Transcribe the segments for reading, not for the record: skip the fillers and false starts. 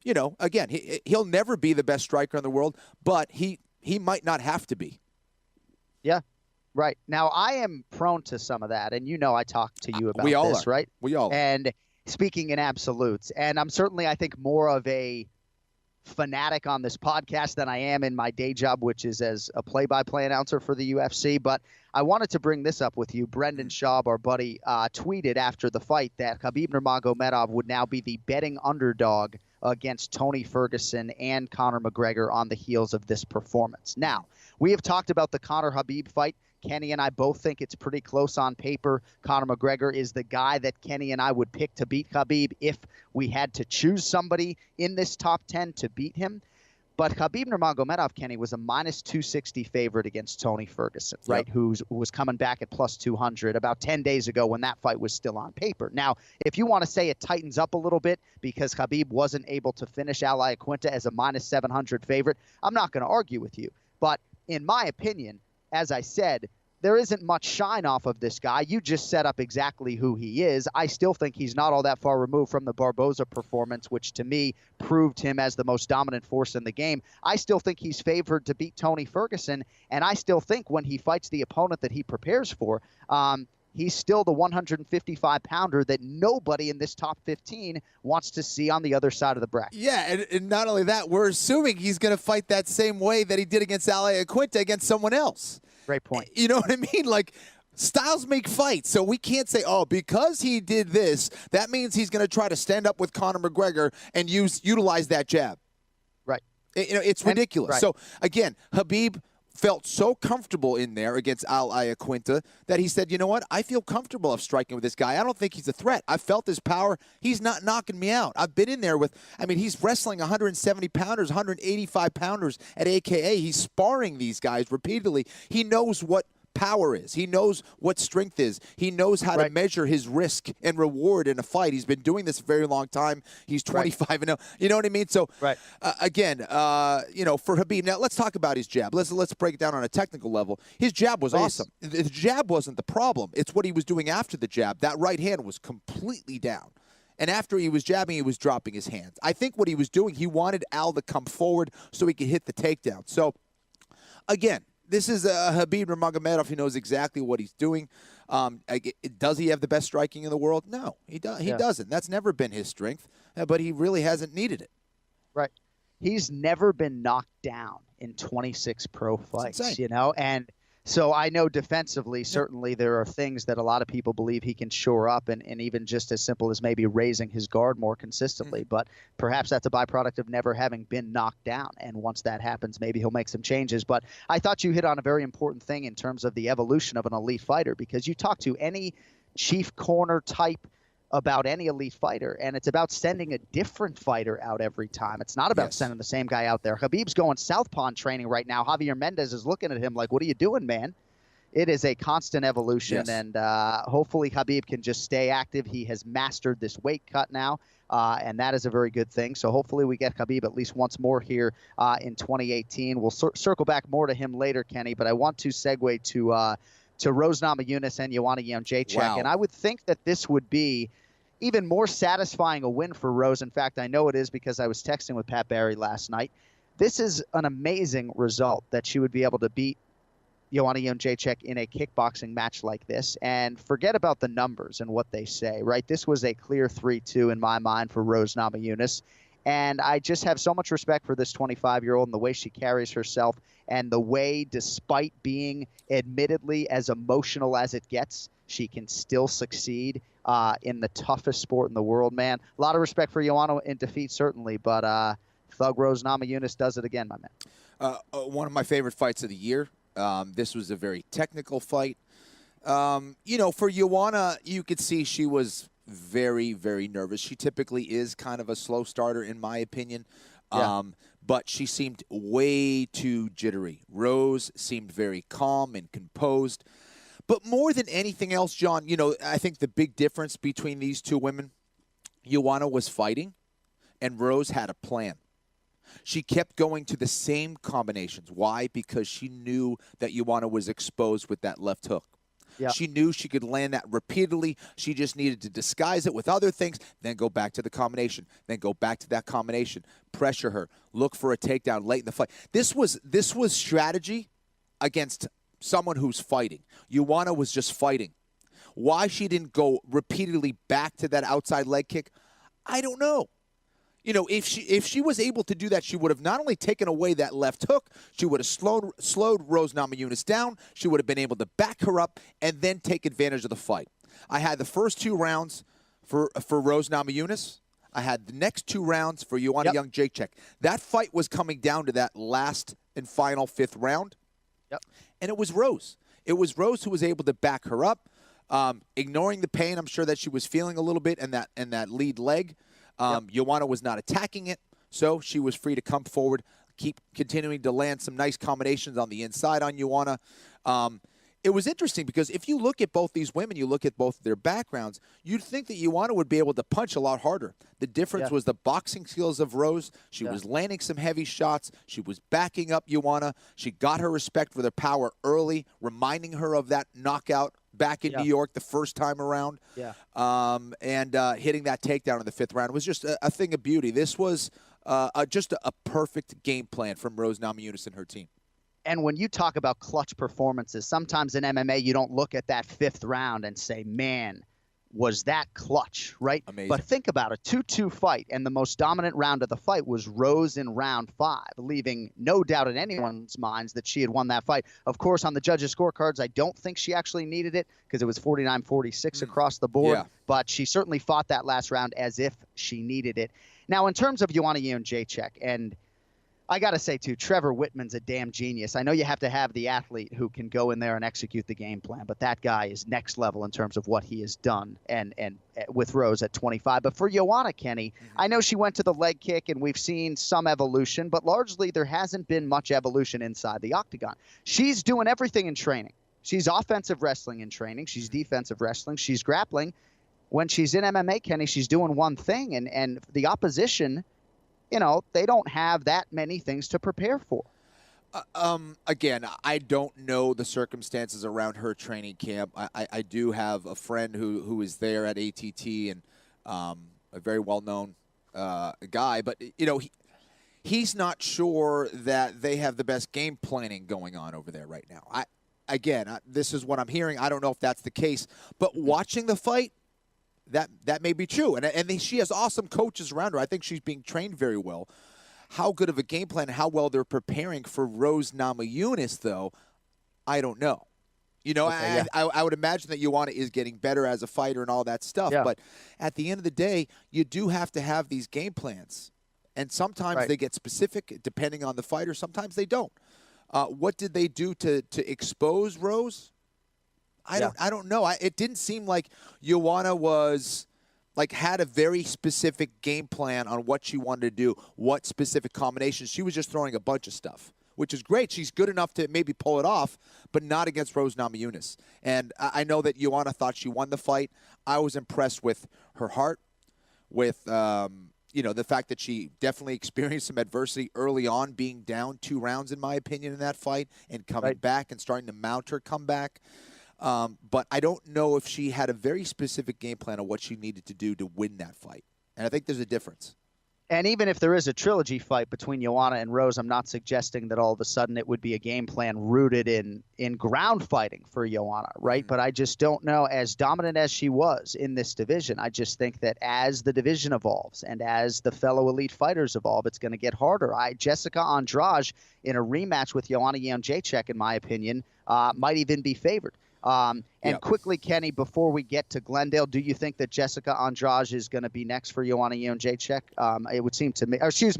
Again, he'll never be the best striker in the world, but he might not have to be. Yeah, right. Now, I am prone to some of that, and I talked to you about this, right? We all are. And speaking in absolutes, and I'm certainly, I think, more of a fanatic on this podcast than I am in my day job, which is as a play-by-play announcer for the UFC. But I wanted to bring this up with you. Brendan Schaub, our buddy, tweeted after the fight that Khabib Nurmagomedov would now be the betting underdog against Tony Ferguson and Conor McGregor on the heels of this performance. Now, we have talked about the Conor-Khabib fight. Kenny and I both think it's pretty close on paper. Conor McGregor is the guy that Kenny and I would pick to beat Khabib if we had to choose somebody in this top 10 to beat him. But Khabib Nurmagomedov, Kenny, was a minus 260 favorite against Tony Ferguson, right, who was coming back at plus 200 about 10 days ago when that fight was still on paper. Now, if you want to say it tightens up a little bit because Khabib wasn't able to finish Al Iaquinta as a minus 700 favorite, I'm not going to argue with you. But in my opinion, as I said, there isn't much shine off of this guy. You just set up exactly who he is. I still think he's not all that far removed from the Barboza performance, which to me proved him as the most dominant force in the game. I still think he's favored to beat Tony Ferguson, and I still think when he fights the opponent that he prepares for, he's still the 155-pounder that nobody in this top 15 wants to see on the other side of the bracket. Yeah, and not only that, we're assuming he's going to fight that same way that he did against Al Iaquinta against someone else. Great point. You know what I mean? Like, styles make fights, so we can't say, because he did this, that means he's going to try to stand up with Conor McGregor and utilize that jab. Right. It's ridiculous. Right. So, again, Khabib felt so comfortable in there against Al Iaquinta that he said, you know what, I feel comfortable of striking with this guy. I don't think he's a threat. I felt his power. He's not knocking me out. I've been in there he's wrestling 170-pounders, 185-pounders at AKA. He's sparring these guys repeatedly. He knows what power is. He knows what strength is. He knows how to measure his risk and reward in a fight. He's been doing this a very long time. He's 25-0. You know what I mean? So, again, for Khabib, now let's talk about his jab. Let's break it down on a technical level. His jab was awesome. The jab wasn't the problem. It's what he was doing after the jab. That right hand was completely down. And after he was jabbing, he was dropping his hands. I think what he was doing, he wanted Al to come forward so he could hit the takedown. So, again, this is Khabib Nurmagomedov. He knows exactly what he's doing. Does he have the best striking in the world? No, he doesn't. That's never been his strength, but he really hasn't needed it. Right. He's never been knocked down in 26 pro fights, and so I know defensively, certainly there are things that a lot of people believe he can shore up and even just as simple as maybe raising his guard more consistently. But perhaps that's a byproduct of never having been knocked down. And once that happens, maybe he'll make some changes. But I thought you hit on a very important thing in terms of the evolution of an elite fighter, because you talk to any chief corner type about any elite fighter, and it's about sending a different fighter out every time. It's not about sending the same guy out there. Khabib's going southpaw in training right now. Javier Mendez is looking at him like, what are you doing, man? It is a constant evolution, and hopefully Khabib can just stay active. He has mastered this weight cut now, and that is a very good thing. So hopefully we get Khabib at least once more here in 2018. We'll circle back more to him later, Kenny, but I want to segue to Rose Namajunas and Joanna Jędrzejczyk. Wow. And I would think that this would be even more satisfying a win for Rose. In fact, I know it is because I was texting with Pat Barry last night. This is an amazing result that she would be able to beat Joanna Jędrzejczyk in a kickboxing match like this. And forget about the numbers and what they say, right? This was a clear 3-2 in my mind for Rose Namajunas. And I just have so much respect for this 25-year-old and the way she carries herself and the way, despite being admittedly as emotional as it gets, she can still succeed in the toughest sport in the world, man. A lot of respect for Joanna in defeat, certainly, but Thug Rose Namajunas does it again, my man. One of my favorite fights of the year. This was a very technical fight. For Joanna, you could see she was very, very nervous. She typically is kind of a slow starter, in my opinion. But she seemed way too jittery. Rose seemed very calm and composed. But more than anything else, John, I think the big difference between these two women, Joanna was fighting, and Rose had a plan. She kept going to the same combinations. Why? Because she knew that Joanna was exposed with that left hook. Yeah. She knew she could land that repeatedly. She just needed to disguise it with other things, then go back to the combination, then go back to that combination, pressure her, look for a takedown late in the fight. This was strategy against someone who's fighting. Joanna was just fighting. Why she didn't go repeatedly back to that outside leg kick, I don't know. You know, if she was able to do that, she would have not only taken away that left hook, she would have slowed Rose Namajunas down. She would have been able to back her up and then take advantage of the fight. I had the first 2 rounds for Rose Namajunas. I had the next 2 rounds for Joanna Jędrzejczyk. That fight was coming down to that last and final 5th round. Yep. And it was Rose. It was Rose who was able to back her up, ignoring the pain I'm sure that she was feeling a little bit in that lead leg. Joanna was not attacking it, so she was free to come forward, keep continuing to land some nice combinations on the inside on Joanna. It was interesting because if you look at both these women, you look at both their backgrounds, you'd think that Joanna would be able to punch a lot harder. The difference was the boxing skills of Rose. She was landing some heavy shots. She was backing up Joanna. She got her respect for their power early, reminding her of that knockout back in New York the first time around. And hitting that takedown in the 5th round was just a thing of beauty. This was just a perfect game plan from Rose Namajunas and her team. And when you talk about clutch performances, sometimes in MMA you don't look at that 5th round and say, man, was that clutch, right? Amazing. But think about a 2-2 fight, and the most dominant round of the fight was Rose in round 5, leaving no doubt in anyone's minds that she had won that fight. Of course, on the judges' scorecards, I don't think she actually needed it because it was 49-46 across the board, but she certainly fought that last round as if she needed it. Now, in terms of Joanna Jędrzejczyk, and I got to say, too, Trevor Whitman's a damn genius. I know you have to have the athlete who can go in there and execute the game plan, but that guy is next level in terms of what he has done and with Rose at 25. But for Joanna, Kenny, I know she went to the leg kick, and we've seen some evolution, but largely there hasn't been much evolution inside the octagon. She's doing everything in training. She's offensive wrestling in training. She's defensive wrestling. She's grappling. When she's in MMA, Kenny, she's doing one thing, and the opposition – you know, they don't have that many things to prepare for. Again, I don't know the circumstances around her training camp. I do have a friend who is there at ATT and a very well-known guy. But, you know, he's not sure that they have the best game planning going on over there right now. This is what I'm hearing. I don't know if that's the case. But watching the fight, that may be true. And she has awesome coaches around her. I think she's being trained very well. How good of a game plan, how well they're preparing for Rose Namajunas, though, I don't know. You know, I would imagine that Joanna is getting better as a fighter and all that stuff. Yeah. But at the end of the day, you do have to have these game plans. And sometimes they get specific depending on the fighter. Sometimes they don't. What did they do to expose Rose? I don't know. It didn't seem like Joanna had a very specific game plan on what she wanted to do, what specific combinations. She was just throwing a bunch of stuff, which is great. She's good enough to maybe pull it off, but not against Rose Namajunas. And I know that Joanna thought she won the fight. I was impressed with her heart, with the fact that she definitely experienced some adversity early on, being down 2 rounds, in my opinion, in that fight, and coming back and starting to mount her comeback. But I don't know if she had a very specific game plan of what she needed to do to win that fight. And I think there's a difference. And even if there is a trilogy fight between Joanna and Rose, I'm not suggesting that all of a sudden it would be a game plan rooted in ground fighting for Joanna, right? But I just don't know, as dominant as she was in this division, I just think that as the division evolves and as the fellow elite fighters evolve, it's going to get harder. Jessica Andrade in a rematch with Joanna Jędrzejczyk, in my opinion, might even be favored. Quickly, Kenny, before we get to Glendale, do you think that Jessica Andrade is going to be next for Joanna Jędrzejczyk? It would seem to me,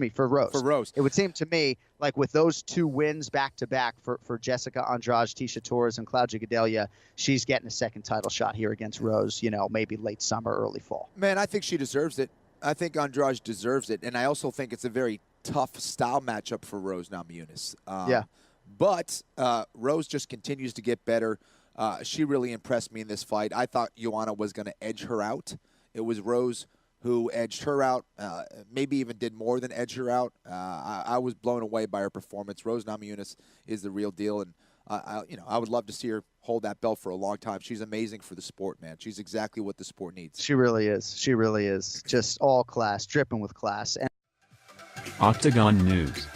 for Rose. For Rose. It would seem to me like with those 2 wins back-to-back for Jessica Andrade, Tisha Torres, and Claudia Gadelha, she's getting a second title shot here against Rose, maybe late summer, early fall. Man, I think she deserves it. I think Andrade deserves it. And I also think it's a very tough style matchup for Rose Namajunas. But Rose just continues to get better. She really impressed me in this fight. I thought Joanna was going to edge her out. It was Rose who edged her out, maybe even did more than edge her out. I was blown away by her performance. Rose Namajunas is the real deal, and I would love to see her hold that belt for a long time. She's amazing for the sport, man. She's exactly what the sport needs. She really is. She really is. Just all class, dripping with class. Octagon News.